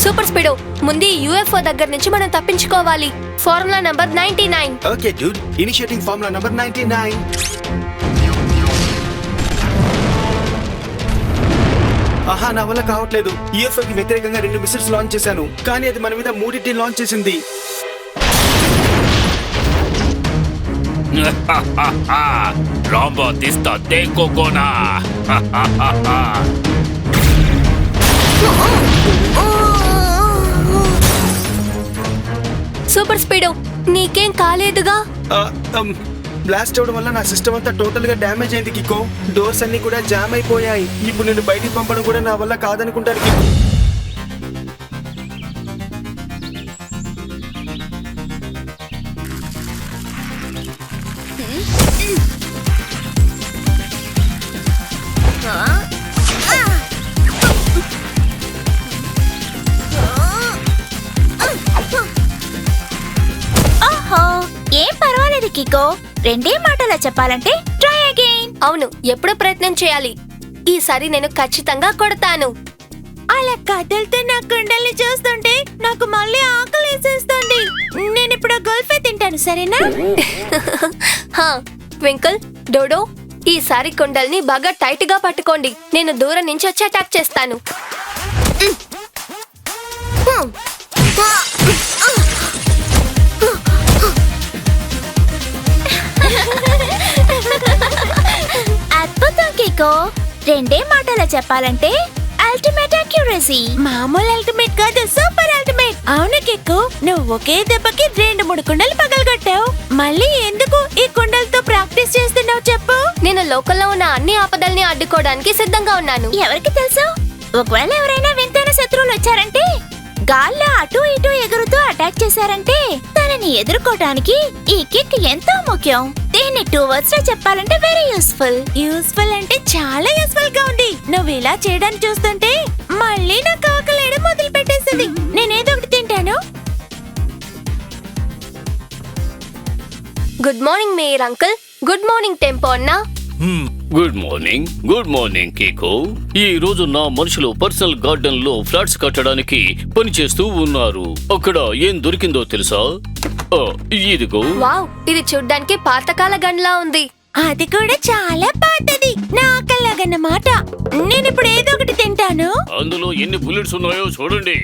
Super speedo, ముందు UFO దగ్గర నుంచి మనం తప్పించుకోవాలి. Formula number 99. Okay dude, initiating formula number 99. ఆహా, నా వల్ల కావట్లేదు. యూఎఫ్ఓకి వ్యతిరేకంగా 2 మిసైల్స్ లాంచ్ చేశాను, కానీ అది మన మీద 3 లాంచ్ చేసింది. రాంబో తీస్తా దేకోకోనా. సూపర్ స్పీడో, నీకేం కాలేదుగా? బ్లాస్ట్ అవడం వల్ల నా సిస్టమ్ అంతా టోటల్ గా డ్యామేజ్ అయింది కికో. డోర్స్ అన్ని కూడా జామ్ అయిపోయాయి. ఇప్పుడు నేను బయటికి పంపడం కూడా నా వల్ల కాదనుకుంటాను కికో. ఏం పర్వాలేదు కికో, 2 మాటలా చెప్పాలంటే ట్రై అగైన్. అవును, ఎప్పుడో ప్రయత్నం చేయాలి. ఈసారి నేను ఖచ్చితంగా కొడతాను. అలా కదులుతూ నా కుండల్ని చూస్తుంటే నాకు మళ్ళీ ఆకలి వేసేస్తుంది. నేను ఇప్పుడు గల్ఫే తింటాను, సరేనా? హా, ట్వింకిల్, డోడో, ఈసారి కుండల్ని బాగా టైట్ గా పట్టుకోండి. నేను దూరం నుంచి వచ్చి అటాక్ చేస్తాను. అద్భుతం కికో, 2 మాటలా చెప్పాలంటే అల్టిమేట్ అక్యురసీ. మామూలు అల్టిమేట్ కాదు, సూపర్ అల్టిమేట్. అవును కిక్కు, నువ్వు ఒకే దెబ్బకి 2-3 కుండలు పగలగొట్టావు. మళ్ళీ ఎందుకు ఈ కుండలతో ప్రాక్టీస్ చేస్తున్నావు చెప్పు? నేను లోకల్లో ఉన్న అన్ని ఆపదల్ని అడ్డుకోవడానికి సిద్ధంగా ఉన్నాను. ఎవరికి తెలుసు, ఒకవేళ ఎవరైనా వింతైన శత్రువులు వచ్చారంటే, గాల్లో అటు ఇటు ఎగురుతూ అటాక్ చేశారంటే, తనని ఎదుర్కోవడానికి ఈ కిక్ ఎంతో ముఖ్యం. దీన్ని 2 words లో చెప్పాలంటే వెరీ యూస్ఫుల్. యూస్ఫుల్ అంటే చాలా యూస్ఫుల్ గా ఉంది. నువ్వు ఇలా చేయడానికి చూస్తుంటే మళ్ళీ నాకు ఆకలేయడం మొదలు పెట్టేసింది. నేనేదో ఒకటి తింటాను. Good morning mayor uncle. Good morning tempo అన్నా. Good morning Kiko. ఈ రోజు నా మనుషులు పర్సనల్ గార్డెన్ లో ఫ్లాట్స్ కట్టడానికి పని చేస్తూ ఉన్నారు. అక్కడ ఏం దొరికిందో తెలుసా? ఇదిగో. వావ్, ఇది చూడ్డానికి పాతకాల గన్లా ఉంది. అది కూడా చాలా పాతది, నా ఆకలిలాగన్నమాట. నేను ఇప్పుడు ఏదో ఒకటి తింటాను. అందులో ఎన్ని బుల్లెట్స్ ఉన్నాయో చూడండి.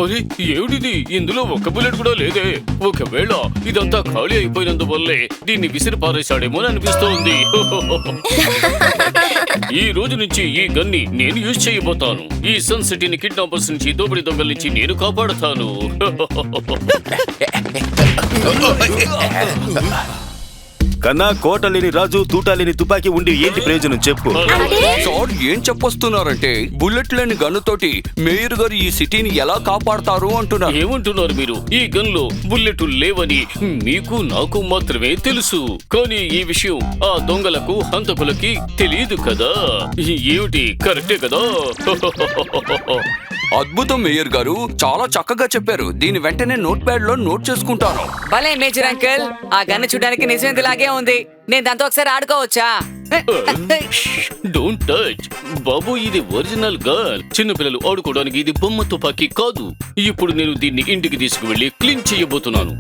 అరే ఏమిటిది, ఇందులో ఒక్క బుల్లెట్ కూడా లేదే. ఒకవేళ ఇదంతా ఖాళీ అయిపోయినందువల్లే దీన్ని విసిరి పారేశాడేమో అని అనిపిస్తోంది. ఈ రోజు నుంచి ఈ గన్ని నేను యూజ్ చేయబోతాను. ఈ సన్ సిటీని కిడ్నాపర్స్ నుంచి, దోపిడీ దొంగల నుంచి నేను కాపాడుతాను. కన్నా కోట లేని రాజు, తూటా లేని తుపాకీ ఉండి ఏంటి ప్రయోజనం చెప్పు? సార్ ఏం చెప్పొస్తున్నారంటే, బుల్లెట్ లేని గన్నుతోటి మేయర్ గారు ఈ సిటీని ఎలా కాపాడతారు అంటున్నారు. ఏమంటున్నారు మీరు? ఈ గన్ లో బుల్లెట్లు లేవని మీకు నాకు మాత్రమే తెలుసు. కానీ ఈ విషయం ఆ దొంగలకు, హంతకులకి తెలియదు కదా. ఏమిటి, కరెక్టే కదా? అద్భుతం మేయర్ గారు, చాలా చక్కగా చెప్పారు. దీని వెంటనే నోట్ ప్యాడ్ లో నోట్ చేసుకుంటాను. భలే మేజర్ అంకుల్, ఆ గన్ను చూడడానికి నిజమేలాగే ఉంది. నేను దాంతో ఒకసారి ఆడుకోవచ్చా? డోంట్ టచ్ బాబు, ఇది ఒరిజినల్ గన్. చిన్నపిల్లలు ఆడుకోవడానికి ఇది బొమ్మ తుపాకీ కాదు. ఇప్పుడు నేను దీన్ని ఇంటికి తీసుకువెళ్ళి క్లీన్ చేయబోతున్నాను.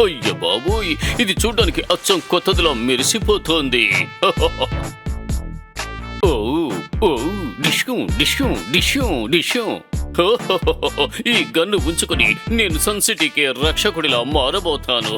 అయ్య బాబోయ్, ఇది చూడ్డానికి అచ్చం కొత్తదిలా మెరిసిపోతోంది. ఓ ఓ డిష్యం డిష్యం డిష్యం డిష్యం. ఈ గన్ను ఉంచుకుని నేను సన్ సిటీకి రక్షకుడిలా మారబోతాను.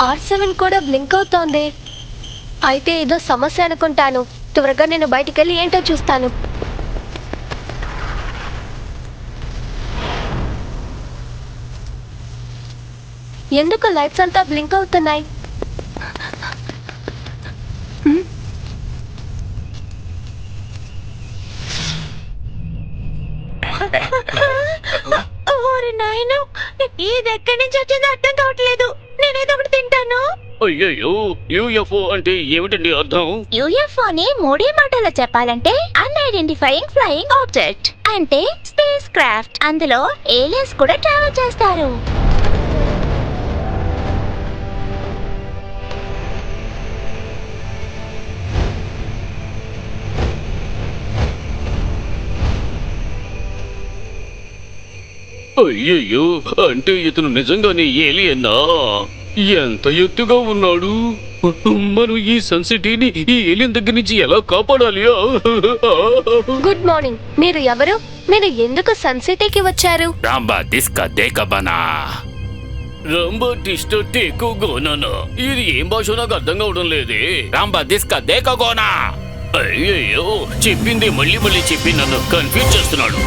R7 కూడా బ్లింక్ అవుతోంది. అయితే ఏదో సమస్య అనుకుంటాను. త్వరగా నేను బయటికెళ్ళి ఏంటో చూస్తాను. ఎందుకు లైట్స్ అంతా బ్లింక్ అవుతున్నాయి? ఓరి నాయనో, ఇది ఎక్కడి నుంచి వచ్చిందో అర్థం కావట్లేదు. నేనేదో ఒకటి తింటాను. అయ్యయ్యో, యూఎఫ్ఓ అంటే ఏమిటండి అర్థం? యుఎఫ్ఓని మూడే మాటల్లో చెప్పాలంటే అన్ఐడెంటిఫైయింగ్ ఫ్లయింగ్ ఆబ్జెక్ట్ అంటే స్పేస్ క్రాఫ్ట్. అందులో ఏలియన్స్ కూడా ట్రావెల్ చేస్తారు. అయ్యయ్యో, అంటే ఇతను నిజంగానే ఏలియన్నా? ఎంత ఎత్తుగా ఉన్నాడు? మనం ఈ సన్సిటీని ఈ ఏలియన్ దగ్గర నుంచి ఎలా కాపాడాలి? Good morning. మీరు ఎవరు? మీరు ఎందుకు సన్ సిటీకి వచ్చారు? రాంబా డిస్క దేకబనా రంబా డిస్ట టేకోగోనా. ఇది ఏం భాష నాకు అర్థం కావడం లేదే. రాంబా డిస్క దేకగోనా. అయ్యయ్యో, చెప్పింది మళ్ళీ మళ్ళీ చెప్పి నన్ను కన్ఫ్యూజ్ చేస్తున్నాడు.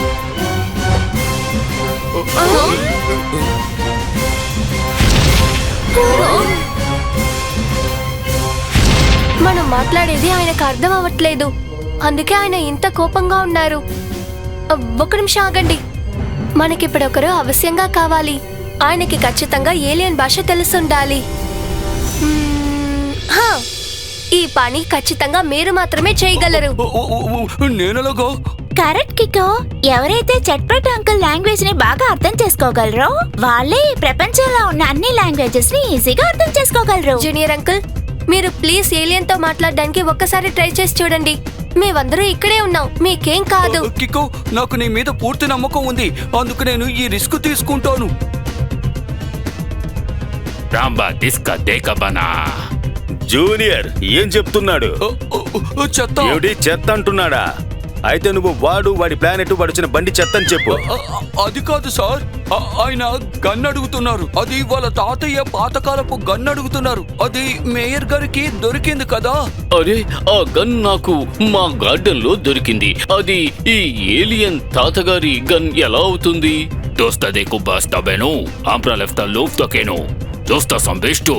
మనం మాట్లాడేది ఆయనకు అర్థం అవ్వట్లేదు. అందుకే ఆయన ఇంత కోపంగా ఉన్నారు. ఒక్క నిమిషం ఆగండి. మనకిప్పుడు ఒకరు అవశ్యంగా కావాలి. ఆయనకి ఖచ్చితంగా ఏలియన్ భాష తెలుసుండాలి. హా, ఈ పని ఖచ్చితంగా మీరు మాత్రమే చేయగలరు. నేనెలాగో? కరెక్ట్ కికో. ఎవరైతే చట్పట్ అంకుల్ లాంగ్వేజ్ ని బాగా అర్థం చేసుకోగలరో వాళ్ళే ఈ ప్రపంచంలో ఉన్న అన్ని లాంగ్వేజెస్ ని ఈజీగా అర్థం చేసుకోగలరు. జూనియర్ అంకుల్, మీరు ప్లీజ్ ఏలియన్ తో మాట్లాడడానికి ఒక్కసారి ట్రై చేసి చూడండి. మేమందరూ ఇక్కడే ఉన్నాం, మీకేం కాదు. కికో, నాకు నీ మీద పూర్తి నమ్మకం ఉంది. అందుకు నేను ఈ రిస్క్ తీసుకుంటాను. రాంబా డిస్క దేకబనా. జూనియర్ ఏం చెప్తున్నాడు? చెత్త. ఏమిటి చెత్త అంటున్నాడా? అయితే నువ్వు వాడి ప్లానెట్ వాడిచిన బండి చెత్త అని చెప్పు. అది కాదు సార్, ఆయన గన్ అడుగుతున్నారు. అది వాళ్ళ తాతయ్య పాతకాలపు గన్ అడుగుతున్నారు. అది మేయర్ గారికి దొరికింది కదా. అరే, ఆ గన్ నాకు మా గార్డెన్ లో దొరికింది. అది ఈ ఏలియన్ తాతగారి గన్ ఎలా అవుతుంది? దోస్తా దేకు బాస్తా బెను ఆంప్రా లెఫ్తా లోఫ్ తకేను దోస్తా సంబేస్టు.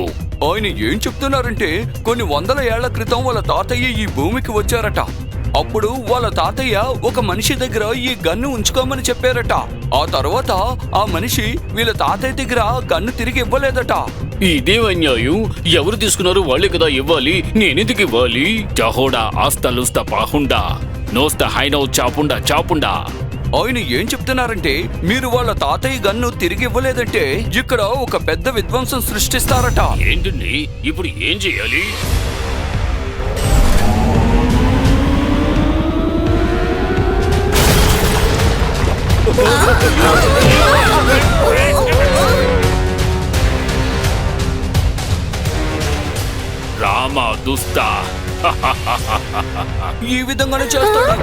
ఆయన ఏం చెప్తున్నారంటే కొన్ని వందల ఏళ్ల క్రితం వాళ్ళ తాతయ్య ఈ భూమికి వచ్చారట. అప్పుడు వాళ్ళ తాతయ్య ఒక మనిషి దగ్గర ఈ గన్ను ఉంచుకోమని చెప్పారట. ఆ తర్వాత ఆ మనిషి వీళ్ళ తాతయ్య దగ్గర గన్ను తిరిగి ఇవ్వలేదట. ఇదేం అన్యాయం? ఎవరు తీసుకున్నారు వాళ్ళే కదా ఇవ్వాలి. నేనెందుకు ఇవ్వాలి? చాహోడా ఆస్తా లూస్తా పాహుండా నోస్తా హైనౌ చాపుండా చాపుండా. ఆయన ఏం చెప్తున్నారంటే మీరు వాళ్ళ తాతయ్య గన్ను తిరిగి ఇవ్వలేదంటే ఇక్కడ ఒక పెద్ద విధ్వంసం సృష్టిస్తారట. ఏంటండి ఇప్పుడు ఏం చేయాలి? రామా దుస్తా. ఈ విధంగానే చేస్తాడు.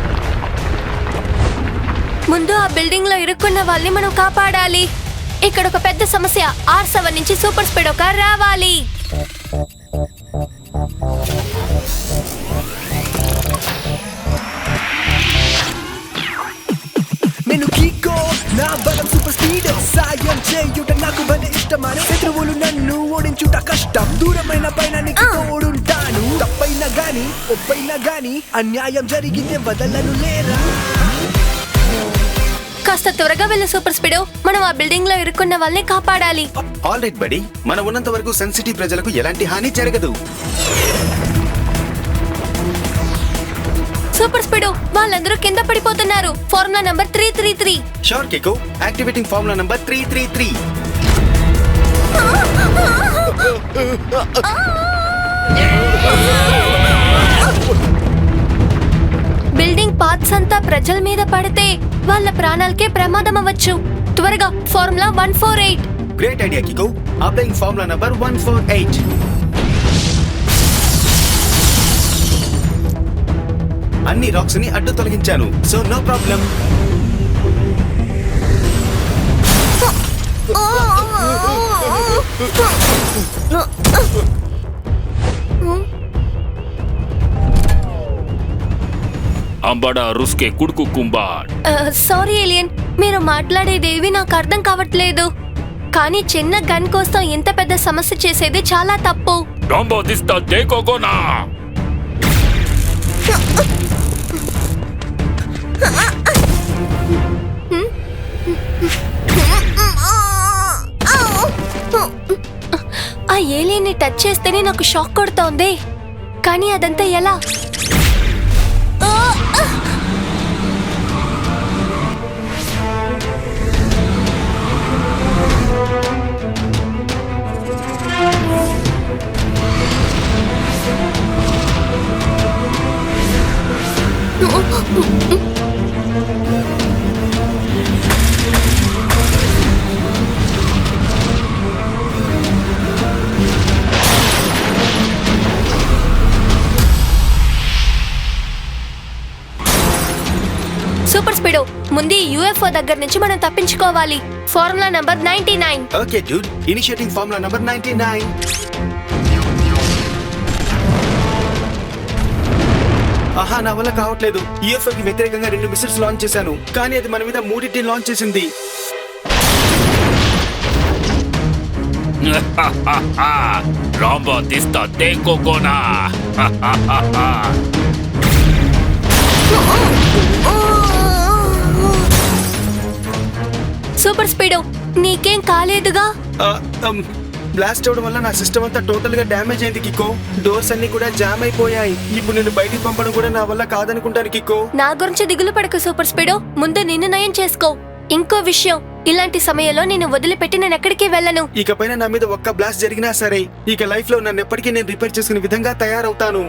ముందు ఆ బిల్డింగ్ లో ఇరుక్కున్న వాళ్ళని మనం కాపాడాలి. ఇక్కడ ఒక పెద్ద సమస్య. R7 నుంచి సూపర్ స్పీడ్ ఒక రావాలి. నేను కికో, నా బలం సూపర్ స్పీడ్. సాయం చేయుట నాకు భలే ఇష్టమని శత్రువులు నన్ను ఓడించుట కష్టం. దూరమైన పైన నీకు తోడుంటాను. తప్పైనా గాని ఒప్పైనా గాని అన్యాయం జరిగితే వదలను లేరా. కాస్త త్వరగా వెళ్ళు సూపర్ స్పీడ్. మనం ఆ బిల్డింగ్ లో ఇరుక్కున్న వాళ్ళని కాపాడాలి. ఆల్ రైట్ బడి, మనం ఉన్నంత వరకు సన్ సిటీ ప్రజలకు ఎలాంటి హాని జరగదు. సూపర్ స్పీడ్, వాళ్ళందరూ కింద పడిపోతున్నారు. Formula number 333. Sure Kiko, activating formula number 333. Building parts అంతా ప్రజల మీద పడితే వాళ్ళ ప్రాణాలకే ప్రమాదం అవ్వచ్చు. త్వరగా formula 148. Great idea Kiko. Applying formula number 148. అన్ని రాక్స్ ని అడ్డు తొలగించాను, సో నో ప్రాబ్లం. అంబడా రుస్కే కుడుకు కుంబాడ్. సారీ ఏలియన్, మీరు మాట్లాడేదేవి నాకు అర్థం కావట్లేదు. కానీ చిన్న గన్ కోసం ఇంత పెద్ద సమస్య చేసేది చాలా తప్పు. రాంబో దిస్తా దేకోగోనా. ఆ ఏలియన్ ని టచ్ చేస్తేనే నాకు షాక్ కొడుతోంది. కానీ అదంతా ఎలా? సూపర్ స్పీడో, ముందు యుఎఫ్ఓ దగ్గర నుంచి మనం తప్పించుకోవాలి. Formula number 99. Okay dude, initiating formula number 99. ఆహా, నా వల్ల కావట్లేదు. యూఎఫ్ఓ కి వ్యతిరేకంగా 2 మిసైల్స్ లాంచ్ చేశాను, కానీ అది మన మీద 3 లాంచ్ చేసింది. రాంబో దిస్తా దేకోగోనా. సూపర్ స్పీడో, నీకేం కాలేదుగా? బ్లాస్ట్ అవడం వల్ల నా సిస్టమ్ అంతా టోటల్ గా డ్యామేజ్ అయింది కికో. డోర్స్ అన్ని కూడా జామ్ అయిపోయాయి. ఇప్పుడు నేను బయటికి పంపడం కూడా నా వల్ల కాదనుకుంటాను కికో. నా గురించి దిగులు పడకు సూపర్ స్పీడో, ముందు నిన్ను నయం చేసుకో. ఇంకో విషయం, ఇలాంటి సమయంలో నేను వదిలిపెట్టి నేను ఎక్కడికి వెళ్ళను. ఇకపైన నా మీద ఒక్క బ్లాస్ట్ జరిగినా సరే, ఇక లైఫ్ లో నన్ను ఎప్పటికీ నేను రిపేర్ చేసుకునే విధంగా తయారవుతాను.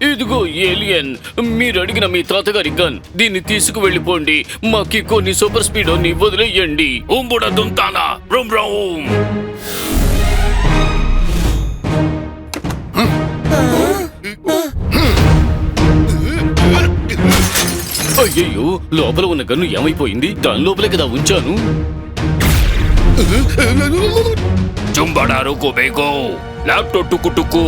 ఇదిగో ఏలియన్, మీరు అడిగిన మీ తాతగారి గన్. దీన్ని తీసుకువెళ్ళిపోండి. మాకి కొన్ని సూపర్ స్పీడోని వదిలేయండి. ఉంబుడ దుంతానా రూమ్ రూమ్. అయ్యయ్యో, లోపల ఉన్న గన్ను ఏమైపోయింది? దాని లోపలే కదా ఉంచాను. చుంబడారు కోబేగో ల్యాప్టాప్ టుకు టుకు.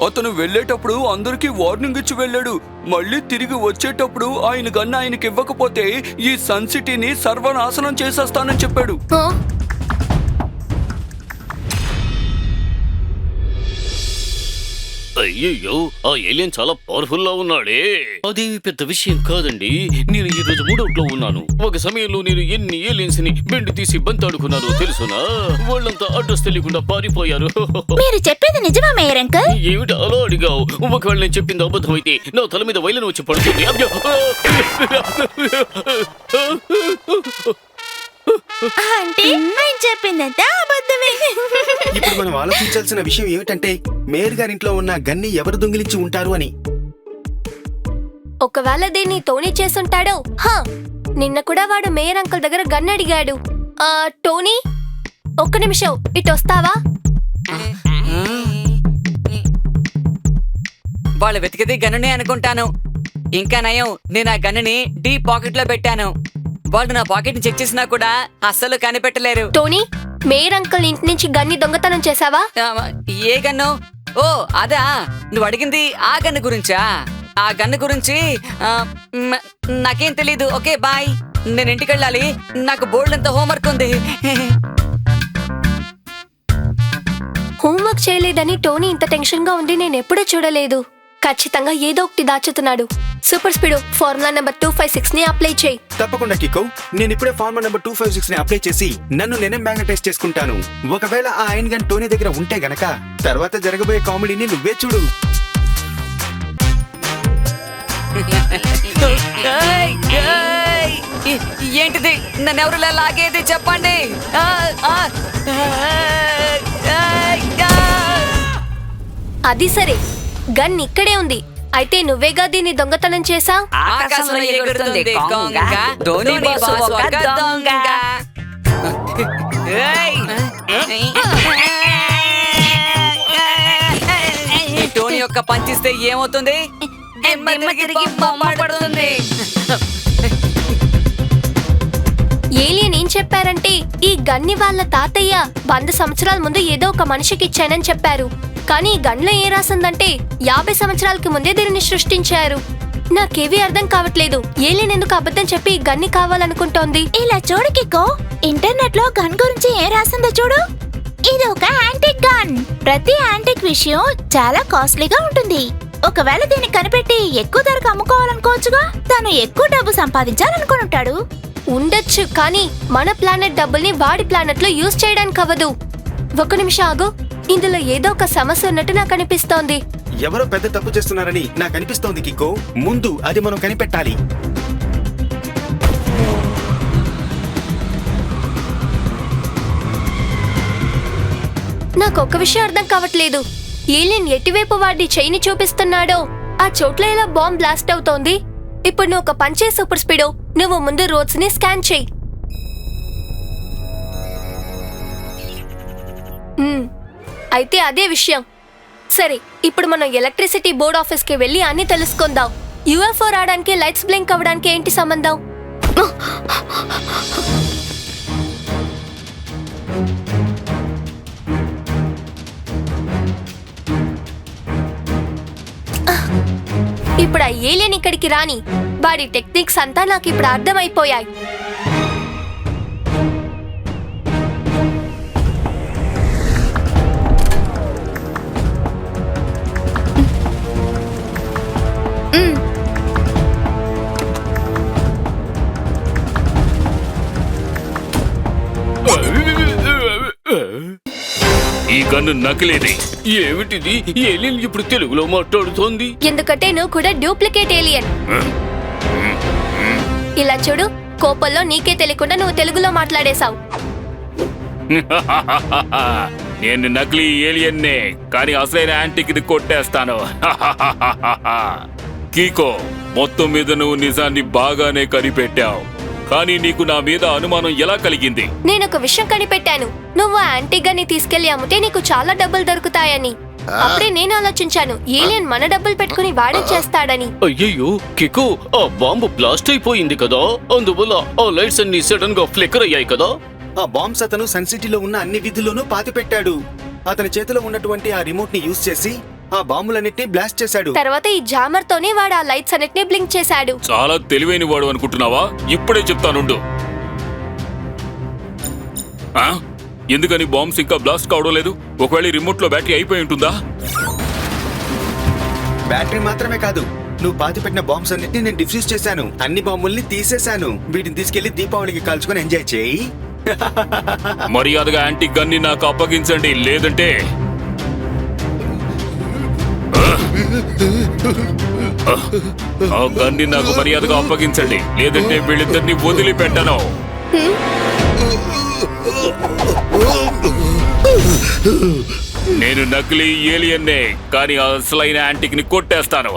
అతను వెళ్ళేటప్పుడు అందరికీ వార్నింగ్ ఇచ్చి వెళ్ళాడు. మళ్ళీ తిరిగి వచ్చేటప్పుడు ఆయన గన్ను ఆయనకి ఇవ్వకపోతే ఈ సన్ సిటీని సర్వనాశనం చేసేస్తానని చెప్పాడు. అయ్యయ్యో, ఆ ఏలియన్ చాలా పవర్ఫుల్ లా ఉన్నాడే. అదేమి పెద్ద విషయం కాదండి. నేను ఈ రోజు మూడౌట్లో ఉన్నాను. ఒక సమయంలో నేను ఎన్ని ఏలియన్స్ ని బెండ్ తీసి బంతాడుకున్నానో తెలుసునా? వాళ్ళంతా అడ్రస్ తెలియకుండా పారిపోయారు. మీరు చెప్పేది నిజమా మేయర్ అంకుల్? ఏమిటి అలా అడిగావు? ఒకవేళ నేను చెప్పింది అబద్ధం అయితే నా తల మీద వైలను వచ్చి పడుతుంది. అబ్బో! అంటే ఆయన చెప్పిందంతా అబద్ధమే. ఇప్పుడు మనం ఆలోచించాల్సిన విషయం ఏమిటంటే, మేయర్ గారింట్లో ఉన్న గన్ని ఎవరు దొంగిలించి ఉంటారు అని. ఒకవేళ దీన్ని టోనీ చేసుంటాడో? నిన్న కూడా వాడు మేయర్ అంకుల్ దగ్గర గన్ అడిగాడు. టోనీ, ఒక్క నిమిషం ఇటు వస్తావా? వాళ్ళు వెతికితే గన్నునే అనుకుంటాను. ఇంకా నయం, నేను ఆ గన్నుని డీ పాకెట్ లో పెట్టాను. వాళ్ళు నా పాకెట్ ని చెక్ చేసినా కూడా అస్సలు కనిపెట్టలేరు. టోనీ, మేయర్ అంకుల్ ఇంటి నుంచి గన్ని దొంగతనం చేసావా? ఏ గన్ను? ఓ అదా, నువ్వు అడిగింది ఆ గన్ను గురించా? ఆ గన్ను గురించి నాకేం తెలీదు. ఓకే బాయ్, నేను ఇంటికి వెళ్ళాలి. నాకు బోర్డు అంత హోంవర్క్ ఉంది. హోంవర్క్ చేయలేదని టోనీ ఇంత టెన్షన్ గా ఉంది నేను ఎప్పుడూ చూడలేదు. ఖచ్చితంగా ఏదో ఒకటి దాచుతున్నాడు. సూపర్ స్పీడ్ ఫార్ములా నెంబర్ 256 ని అప్లై చేయి. తప్పకుండా కికో, నేను ఇప్పుడే ఫార్ములా నెంబర్ 256 ని అప్లై చేసి నన్ను నేనే మ్యాగ్నటైజ్ చేసుకుంటాను. ఒకవేళ ఆ ఐన్ గన్ టోనీ దగ్గర ఉంటే గనక తర్వాత జరగబోయే కామెడీని నువ్వే చూడు. ఏయ్, ఏయ్, ఏంటిది నన్ను ఎవరు లాగేది చెప్పండి. ఆ, ఆ, ఏయ్, ఏయ్, ఆ. అది సరే, గన్ ఇక్కడే ఉంది. అయితే నువ్వేగా దీన్ని దొంగతనం చేశావ్? ఆకాశంలో ఎగురుతుంది కొంగ, ధోని బాసు ఒక దొంగ. ఏయ్, ఈ టోనీ యొక్క పంచిస్తే ఏమవుతుంది? దిమ్మ తిరిగి బొమ్మ పడుతుంది. ఏలియన్ ఏం చెప్పారంటే ఈ గన్ని వాళ్ళ తాతయ్య 100 సంవత్సరాల ముందు ఏదో ఒక మనిషికి ఇచ్చానని చెప్పారు. కానీ ఈ గన్లో ఏం రాసిందంటే 50 సంవత్సరాలకి ముందే దీనిని సృష్టించారు. నాకేవీ అర్థం కావట్లేదు. ఏలియన్ ఎందుకు అబద్ధం చెప్పి ఈ గన్ని కావాలనుకుంటోంది? ఇలా చూడు కికో, ఇంటర్నెట్ లో గన్ గురించి ఏం రాసిందో చూడు. ఇది ఒక యాంటిక్ గన్. ప్రతి యాంటిక్ విషయం చాలా కాస్ట్లీగా ఉంటుంది. ఒకవేళ దీన్ని కనిపెట్టి ఎక్కువ ధరకు అమ్ముకోవాలనుకోవచ్చుగా. తను ఎక్కువ డబ్బు సంపాదించాలనుకుని ఉంటాడు. ఉండొచ్చు, కానీ మన ప్లానెట్ డబ్బుల్ని వాడి ప్లానెట్ లో యూజ్ చేయడానికి అవ్వదు. ఒక నిమిషం ఆగు. ఇందులో ఏదో ఒక సమస్య ఉన్నట్టు నాకు అనిపిస్తోంది. ఎవరో పెద్ద తప్పు చేస్తున్నారని నాకు అనిపిస్తోంది కికో. ముందు అది మనం కనిపెట్టాలి. నాకు ఒక్క విషయం అర్థం కావట్లేదు. ఏలియన్ ఎటువైపు వాడి చెయ్యిని చూపిస్తున్నాడో ఆ చోట్ల ఎలా బాంబ్ బ్లాస్ట్ అవుతోంది. ఇప్పుడు నువ్వు ఒక పని చేయి సూపర్ స్పీడో, నువ్వు ముందు రోడ్స్ ని స్కాన్ చేయి. అయితే అదే విషయం. సరే, ఇప్పుడు మనం ఎలక్ట్రిసిటీ బోర్డ్ ఆఫీస్ కి వెళ్ళి అన్ని తెలుసుకుందాం. యూఎఫ్ఓ రావడానికి లైట్స్ బ్లింక్ అవ్వడానికి ఏంటి సంబంధం? ఇప్పుడు ఆ ఏలియన్ ఇక్కడికి రాని. వాడి టెక్నిక్స్ అంతా నాకు ఇప్పుడు అర్థమైపోయాయి. ఈ గన్ను నకిలీది. ఏమిటిది? ఏలియన్ ఇప్పుడు తెలుగులో మాట్లాడుతోంది. ఎందుకంటే నువ్వు కూడా డూప్లికేట్ ఏలియన్. ఇలా చూడు, కోపంలో నీకే తెలియకుండా నువ్వు తెలుగులో మాట్లాడేశావు. నేను నకిలీ ఏలియన్నే, కానీ అసలైన యాంటిక్ ని కొట్టేస్తాను. కీకో, మొత్తం మీద నువ్వు నిజాన్ని బాగానే కనిపెట్టావు. కానీ నీకు నా మీద అనుమానం ఎలా కలిగింది? నేను ఒక విషయం కనిపెట్టాను. నువ్వు యాంటీగాని తీసుకెళ్లి అమ్మితే నీకు చాలా డబ్బులు దొరుకుతాయని. అప్పుడే నేను ఆలోచించాను, ఏలియన్ మన డబ్బులు పెట్టుకుని వాడే చేస్తాడని. అయ్యయ్యో కికో, ఆ బాంబు బ్లాస్ట్ అయిపోయింది కదా, అందువల్ల ఆ లైట్స్ అన్ని సడన్ గా ఫ్లికర్ అయ్యాయి కదా. ఆ బాంబ్స్ అతను సన్ సిటీలో ఉన్న అన్ని వీధుల్లోనూ పాతి పెట్టాడు. అతని చేతిలో ఉన్నటువంటి ఆ రిమోట్ ని యూజ్ చేసి ఆ బాంబులన్నిటిని బ్లాస్ట్ చేశాడు. తర్వాత ఈ జామర్ తోనే వాడు ఆ లైట్స్ అన్నిటిని బ్లింక్ చేశాడు. చాలా తెలివైన వాడు అనుకుంటున్నావా? ఇప్పుడే చెప్తానుండు. ఎందుకని బాంబ్స్ ఇంకా బ్లాస్ట్ కావడం లేదు? ఒకవేళ రిమోట్ లో బ్యాటరీ అయిపోయి ఉంటుందా? బ్యాటరీ మాత్రమే కాదు, నువ్వు పాతి పెట్టిన బాంబ్స్ అన్నిటిని నేను డిఫ్యూజ్ చేశాను. అన్ని బాంబుల్ని తీసేశాను. వీటిని తీసుకెళ్లి దీపావళికి కాల్చుకొని ఎంజాయ్ చేయి. మర్యాదగా యాంటిక్ గన్ని నాకు అప్పగించండి, లేదంటే ఆ గన్ని నాకు మర్యాదగా అప్పగించండి, లేదంటే వీళ్ళిద్దరిని వదిలిపెట్టను. నేను నకిలీ ఏలియన్నే, కానీ అసలైన యాంటిక్ ని కొట్టేస్తాను.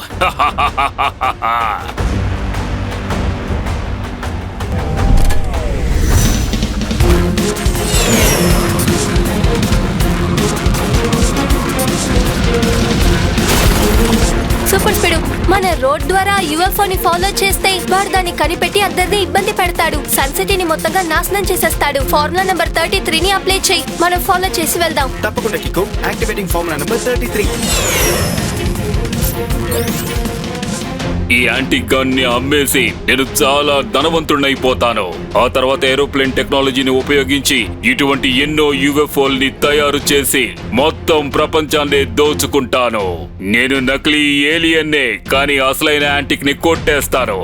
సూపర్ స్పీడ్, మన రోడ్ ద్వారా యుఎఫ్ఓ ని ఫాలో చేస్తే వాడు దాన్ని కనిపెట్టి అందరినీ ఇబ్బంది పెడతాడు. సన్ సిటీని మొత్తంగా నాశనం చేసేస్తాడు. ఫార్ములా నెంబర్ 33 ని అప్లై చేయి. మనం ఫాలో చేసి వెళ్దాం. తప్పకుండా కికో, యాక్టివేటింగ్ ఫార్ములా నెంబర్ 33. ఈ యాంటీ గన్ ని అమ్మేసి నేను చాలా ధనవంతుడినైపోతాను. ఆ తర్వాత ఏరోప్లేన్ టెక్నాలజీని ఉపయోగించి ఇటువంటి ఎన్నో యుఎఫ్ఓల్ని తయారు చేసి మొత్తం ప్రపంచాన్ని దోచుకుంటాను. నేను నకిలీ ఏలియన్నే, కానీ అసలైన యాంటిక్ ని కొట్టేస్తాను.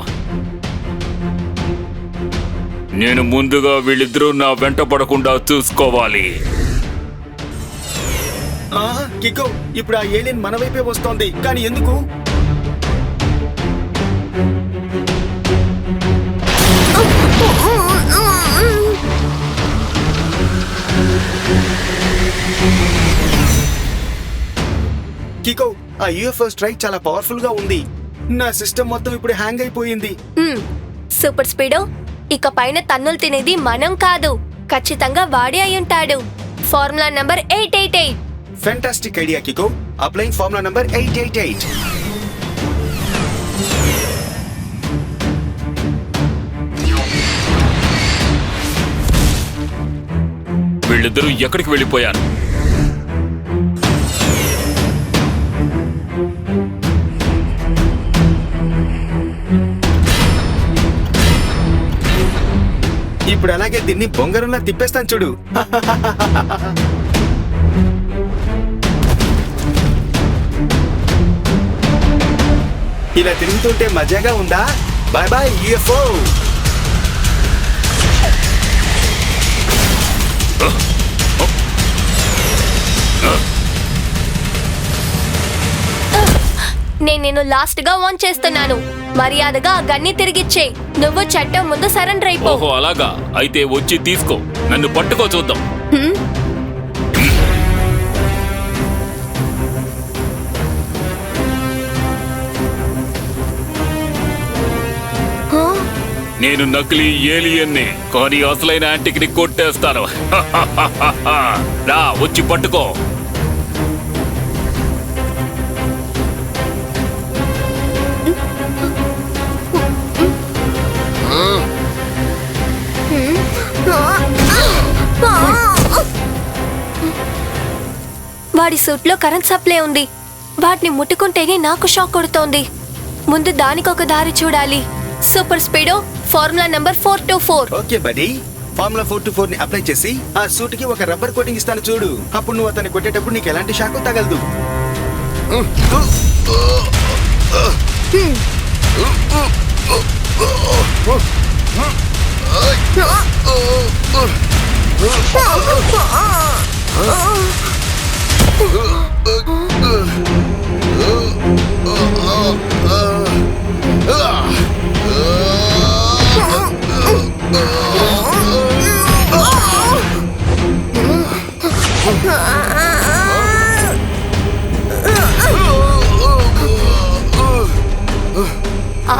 నేను ముందుగా వీళ్ళిద్దరూ నా వెంట పడకుండా చూసుకోవాలి. కికో, ఇప్పుడు ఆ ఏలియన్ మన వైపే వస్తోంది, కానీ ఎందుకు? కికో, ఆ యూఎఫ్ఓ స్ట్రైక్ చాలా పవర్ఫుల్ గా ఉంది. నా సిస్టమ్ మొత్తం ఇప్పుడు హ్యాంగ్ అయిపోయింది. సూపర్ స్పీడో, ఇక పైన తన్నులు తినేది మనం కాదు, ఖచ్చితంగా వాడే అయి ఉంటాడు. Formula number 888. Fantastic idea Kiko. Applying formula number 888. వీళ్ళిద్దరూ ఎక్కడికి వెళ్ళిపోయారు? ఇప్పుడు అలాగే దీన్ని బొంగరంలా తిప్పేస్తాను చూడు. ఇలా తిరుగుతుంటే మజాగా ఉందా? Bye bye UFO. నేను నిన్ను లాస్ట్ గా ఆన్ చేస్తున్నాను. మర్యాదగా ఆ గన్ని తిరిగిచ్చే. నువ్వు చట్టం ముందు సరెండర్ అయిపో. ఓహో అలాగా, అయితే వచ్చి తీసుకో. నన్ను పట్టుకో చూద్దాం. నేను నకిలీ ఏలియన్ని, కానీ అసలైన యాంటిక్ ని కొట్టేస్తాను. రా వచ్చి పట్టుకో. వాడి సూట్ లో కరెంట్ సప్లై ఉంది. వాటిని ముట్టుకుంటేనే నాకు షాక్ కొడుతోంది. ముందు దానికి ఒక దారి చూడాలి. Super speedo, formula number 424. Okay buddy. Formula 424 ని అప్లై చేసి ఆ సూట్ కి ఒక రబ్బర్ కోటింగ్ ఇస్తాను చూడు. అప్పుడు నువ్వు అతన్ని కొట్టేటప్పుడు నీకు ఎలాంటి షాక్ తగలదు.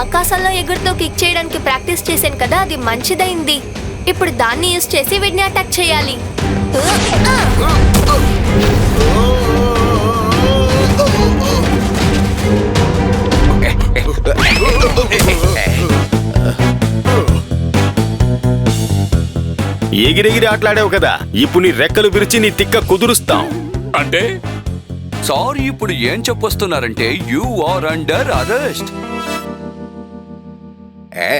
ఆకాశంలో ఎగురుతూ కిక్ చేయడానికి ప్రాక్టీస్ చేశాను కదా, అది మంచిదైంది. ఇప్పుడు దాన్ని యూజ్ చేసి వీడిని అటాక్ చేయాలి. ఎగిరెగిరి ఆటలాడావు కదా, ఇప్పుడు నీ రెక్కలు విరిచి నీ తిక్క కుదురుస్తాం. అంటే సారీ, ఇప్పుడు ఏం చెప్పొస్తున్నారంటే you are under arrest. A